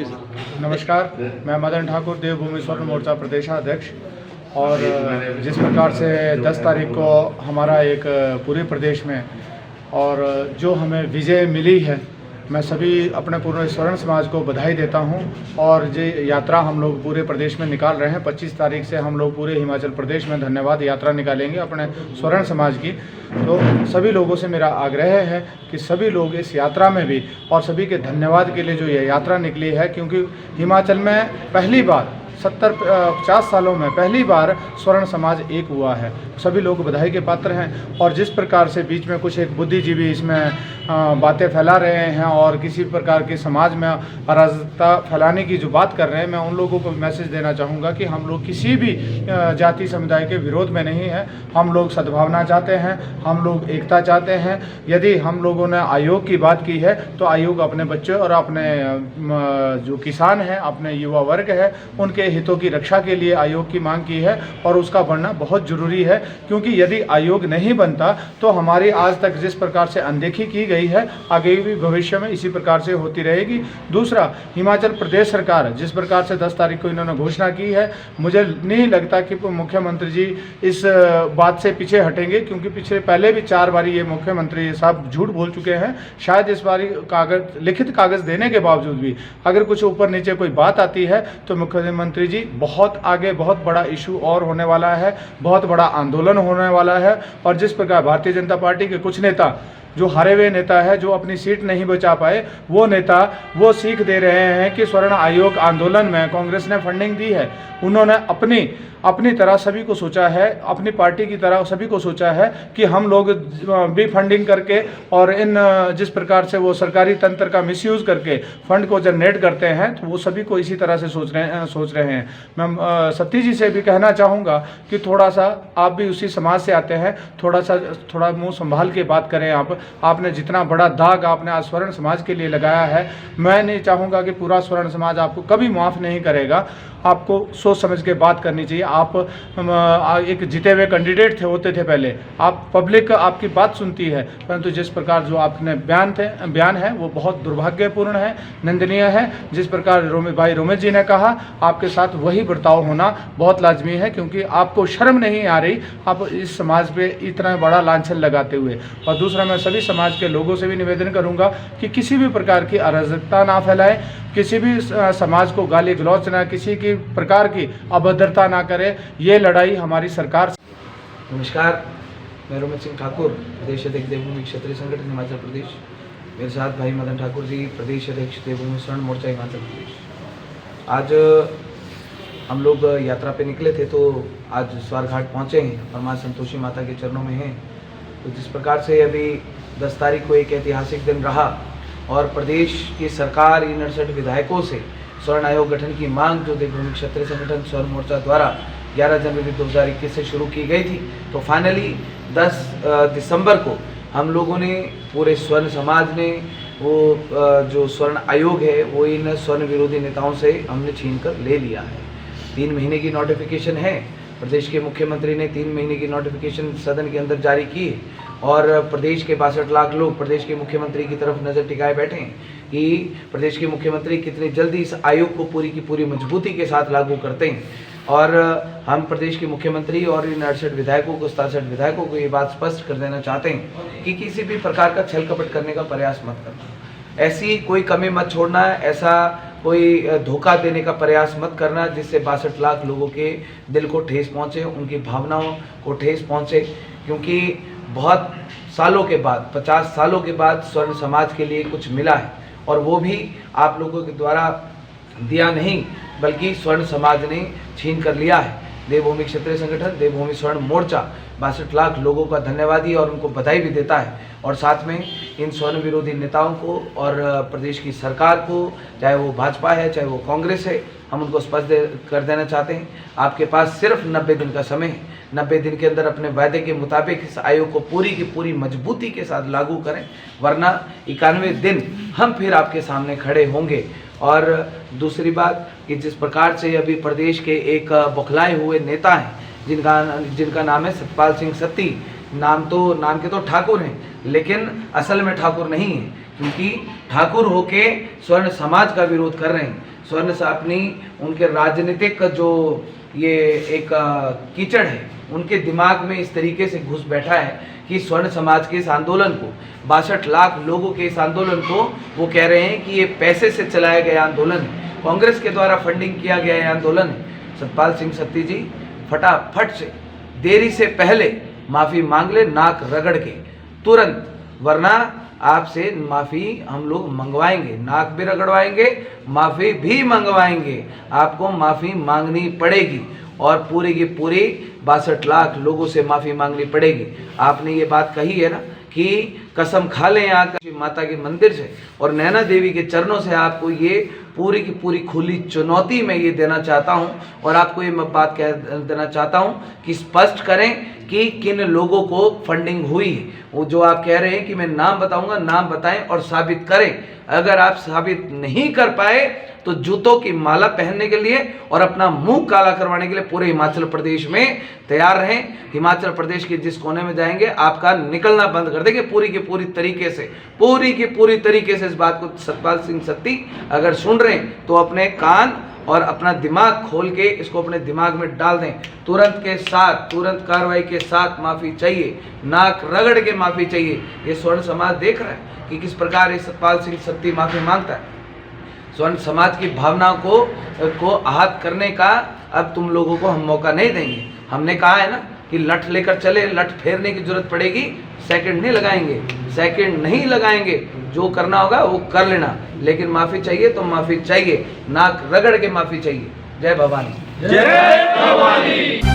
नमस्कार, मैं मदन ठाकुर देवभूमि स्वर्ण मोर्चा प्रदेशाध्यक्ष। और जिस प्रकार से 10 तारीख को हमारा एक पूरे प्रदेश में और जो हमें विजय मिली है, मैं सभी अपने पूरे स्वर्ण समाज को बधाई देता हूं। और ये यात्रा हम लोग पूरे प्रदेश में निकाल रहे हैं। 25 तारीख से हम लोग पूरे हिमाचल प्रदेश में धन्यवाद यात्रा निकालेंगे अपने स्वर्ण समाज की। तो सभी लोगों से मेरा आग्रह है कि सभी लोग इस यात्रा में भी, और सभी के धन्यवाद के लिए जो ये यात्रा निकली है, क्योंकि हिमाचल में पहली बार 50 सालों में पहली बार स्वर्ण समाज एक हुआ है। सभी लोग बधाई के पात्र हैं। और जिस प्रकार से बीच में कुछ एक बुद्धिजीवी इसमें बातें फैला रहे हैं और किसी प्रकार के समाज में अराजकता फैलाने की जो बात कर रहे हैं, मैं उन लोगों को मैसेज देना चाहूँगा कि हम लोग किसी भी जाति समुदाय के विरोध में नहीं हैं। हम लोग सद्भावना चाहते हैं, हम लोग एकता चाहते हैं। यदि हम लोगों ने आयोग की बात की है तो आयोग अपने बच्चों और अपने जो किसान हैं, अपने युवा वर्ग है, उनके हितों की रक्षा के लिए आयोग की मांग की है। और उसका बनना बहुत ज़रूरी है, क्योंकि यदि आयोग नहीं बनता तो हमारी आज तक जिस प्रकार से अनदेखी की गई है, आगे भी भविष्य में इसी प्रकार से होती रहेगी। दूसरा, हिमाचल प्रदेश सरकार जिस प्रकार से 10 तारीख को इन्होंने घोषणा की है, मुझे नहीं लगता कि मुख्यमंत्री जी इस बात से पीछे हटेंगे, क्योंकि पहले भी 4 बारी ये मुख्यमंत्री साहब झूठ बोल चुके हैं। शायद इस बारी लिखित कागज़ देने के बावजूद भी अगर कुछ ऊपर नीचे कोई बात आती है तो मुख्यमंत्री जी बहुत आगे बहुत बड़ा इशू और होने वाला है, बहुत बड़ा आंदोलन होने वाला है। और जिस प्रकार भारतीय जनता पार्टी के कुछ नेता, जो हारे हुए नेता है, जो अपनी सीट नहीं बचा पाए, वो नेता वो सीख दे रहे हैं कि स्वर्ण आयोग आंदोलन में कांग्रेस ने फंडिंग दी है। उन्होंने अपनी तरह सभी को सोचा है, अपनी पार्टी की तरह सभी को सोचा है कि हम लोग भी फंडिंग करके और इन जिस प्रकार से वो सरकारी तंत्र का मिसयूज़ करके फंड को जनरेट करते हैं, तो वो सभी को इसी तरह से सोच रहे हैं। मैं सत्ती जी से भी कहना चाहूँगा कि थोड़ा सा आप भी उसी समाज से आते हैं, थोड़ा मुँह संभाल के बात करें। आपने जितना बड़ा दाग आपने आज स्वर्ण समाज के लिए लगाया है, मैं नहीं चाहूँगा कि पूरा स्वर्ण समाज आपको कभी माफ़ नहीं करेगा। आपको सोच समझ के बात करनी चाहिए। आप एक जीते हुए कैंडिडेट होते थे पहले, आप पब्लिक आपकी बात सुनती है, परंतु जिस प्रकार जो आपने बयान है वो बहुत दुर्भाग्यपूर्ण है, निंदनीय है। जिस प्रकार भाई रोमेश जी ने कहा, आपके साथ वही बर्ताव होना बहुत लाजमी है, क्योंकि आपको शर्म नहीं आ रही आप इस समाज पे इतना बड़ा लांछन लगाते हुए। और दूसरा, मैं सभी समाज के लोगों से भी निवेदन करूंगा कि किसी भी प्रकार की अराजकता ना फैलाएं, किसी भी समाज को गाली गलौच ना, किसी की प्रकार की अभद्रता ना करे। ये लड़ाई हमारी सरकार। नमस्कार, मैं रोमेश सिंह ठाकुर, प्रदेश अध्यक्ष देवभूमि क्षत्रिय संगठन हिमाचल प्रदेश। मेरे साथ भाई मदन ठाकुर जी, प्रदेश अध्यक्ष देवभूमि स्वर्ण मोर्चा हिमाचल प्रदेश। आज हम लोग यात्रा पे निकले थे, तो आज स्वारघाट पहुँचे हैं और माँ संतोषी माता के चरणों में हैं। तो जिस प्रकार से अभी 10 तारीख को एक ऐतिहासिक दिन रहा और प्रदेश की सरकार इन 68 विधायकों से स्वर्ण आयोग गठन की मांग जो देवभूमि क्षत्रिय संगठन स्वर्ण मोर्चा द्वारा 11 जनवरी 2021 से शुरू की गई थी, तो फाइनली 10 दिसंबर को हम लोगों ने, पूरे स्वर्ण समाज ने, वो जो स्वर्ण आयोग है वो इन स्वर्ण विरोधी नेताओं से हमने छीन कर ले लिया है। 3 महीने की नोटिफिकेशन है, प्रदेश के मुख्यमंत्री ने 3 महीने की नोटिफिकेशन सदन के अंदर जारी की है। और प्रदेश के 62 लाख लोग प्रदेश के मुख्यमंत्री की तरफ नज़र टिकाए बैठे हैं कि प्रदेश के मुख्यमंत्री कितनी जल्दी इस आयोग को पूरी की पूरी मजबूती के साथ लागू करते हैं। और हम प्रदेश के मुख्यमंत्री और इन 68 विधायकों को, 67 विधायकों को ये बात स्पष्ट कर देना चाहते हैं कि किसी भी प्रकार का छल कपट करने का प्रयास मत करना, ऐसी कोई कमी मत छोड़ना, ऐसा कोई धोखा देने का प्रयास मत करना जिससे 62 लाख लोगों के दिल को ठेस पहुँचे, उनकी भावनाओं को ठेस पहुँचे। क्योंकि बहुत सालों के बाद, 50 सालों के बाद स्वर्ण समाज के लिए कुछ मिला है, और वो भी आप लोगों के द्वारा दिया नहीं बल्कि स्वर्ण समाज ने छीन कर लिया है। देवभूमि क्षत्रिय संगठन, देवभूमि स्वर्ण मोर्चा 62 लाख लोगों का धन्यवादी और उनको बधाई भी देता है। और साथ में इन स्वर्ण विरोधी नेताओं को और प्रदेश की सरकार को, चाहे वो भाजपा है चाहे वो कांग्रेस है, हम उनको स्पष्ट कर देना चाहते हैं, आपके पास सिर्फ 90 दिन का समय है। 90 दिन के अंदर अपने वायदे के मुताबिक इस आयोग को पूरी की पूरी मजबूती के साथ लागू करें, वरना 91 दिन हम फिर आपके सामने खड़े होंगे। और दूसरी बात कि जिस प्रकार से अभी प्रदेश के एक बौखलाए हुए नेता हैं जिनका नाम है सतपाल सिंह सत्ती, नाम के तो ठाकुर हैं, लेकिन असल में ठाकुर नहीं है, क्योंकि ठाकुर होके स्वर्ण समाज का विरोध कर रहे हैं। स्वर्ण सापनी उनके राजनीतिक जो ये एक कीचड़ है उनके दिमाग में इस तरीके से घुस बैठा है कि स्वर्ण समाज के इस आंदोलन को 62 लाख लोगों के इस आंदोलन को वो कह रहे हैं कि ये पैसे से चलाया गया आंदोलन है, कांग्रेस के द्वारा फंडिंग किया गया ये आंदोलन है। सतपाल सिंह सत्ती जी फटाफट से देरी से पहले माफ़ी मांग ले, नाक रगड़ के तुरंत, वरना आपसे माफ़ी हम लोग मंगवाएंगे, नाक भी रगड़वाएंगे, माफ़ी भी मंगवाएंगे। आपको माफ़ी मांगनी पड़ेगी और पूरी की पूरी 62 लाख लोगों से माफ़ी मांगनी पड़ेगी। आपने ये बात कही है ना कि कसम खा लें यहाँ माता के मंदिर से और नैना देवी के चरणों से, आपको ये पूरी की पूरी खुली चुनौती मैं ये देना चाहता हूँ और आपको ये मैं बात कह देना चाहता हूँ कि स्पष्ट करें कि किन लोगों को फंडिंग हुई है। वो जो आप कह रहे हैं कि मैं नाम बताऊंगा, नाम बताएं और साबित करें। अगर आप साबित नहीं कर पाए तो जूतों की माला पहनने के लिए और अपना मुंह काला करवाने के लिए पूरे हिमाचल प्रदेश में तैयार रहें। हिमाचल प्रदेश के जिस कोने में जाएंगे आपका निकलना बंद कर देंगे पूरी की पूरी तरीके से, पूरी की पूरी तरीके से। इस बात को सतपाल सिंह सत्ती अगर सुन रहे हैं तो अपने कान और अपना दिमाग खोल के इसको अपने दिमाग में डाल दें। तुरंत के साथ, तुरंत कार्रवाई के साथ माफ़ी चाहिए, नाक रगड़ के माफ़ी चाहिए। ये स्वर्ण समाज देख रहा है कि किस प्रकार ये सतपाल सिंह सत्ती माफ़ी मांगता है। स्वर्ण समाज की भावनाओं को आहत करने का अब तुम लोगों को हम मौका नहीं देंगे। हमने कहा है ना कि लठ लेकर चले, लठ फेरने की जरूरत पड़ेगी, सेकंड नहीं लगाएंगे, सेकंड नहीं लगाएंगे। जो करना होगा वो कर लेना, लेकिन माफ़ी चाहिए तो माफ़ी चाहिए, नाक रगड़ के माफ़ी चाहिए। जय भवानी। जय भवानी।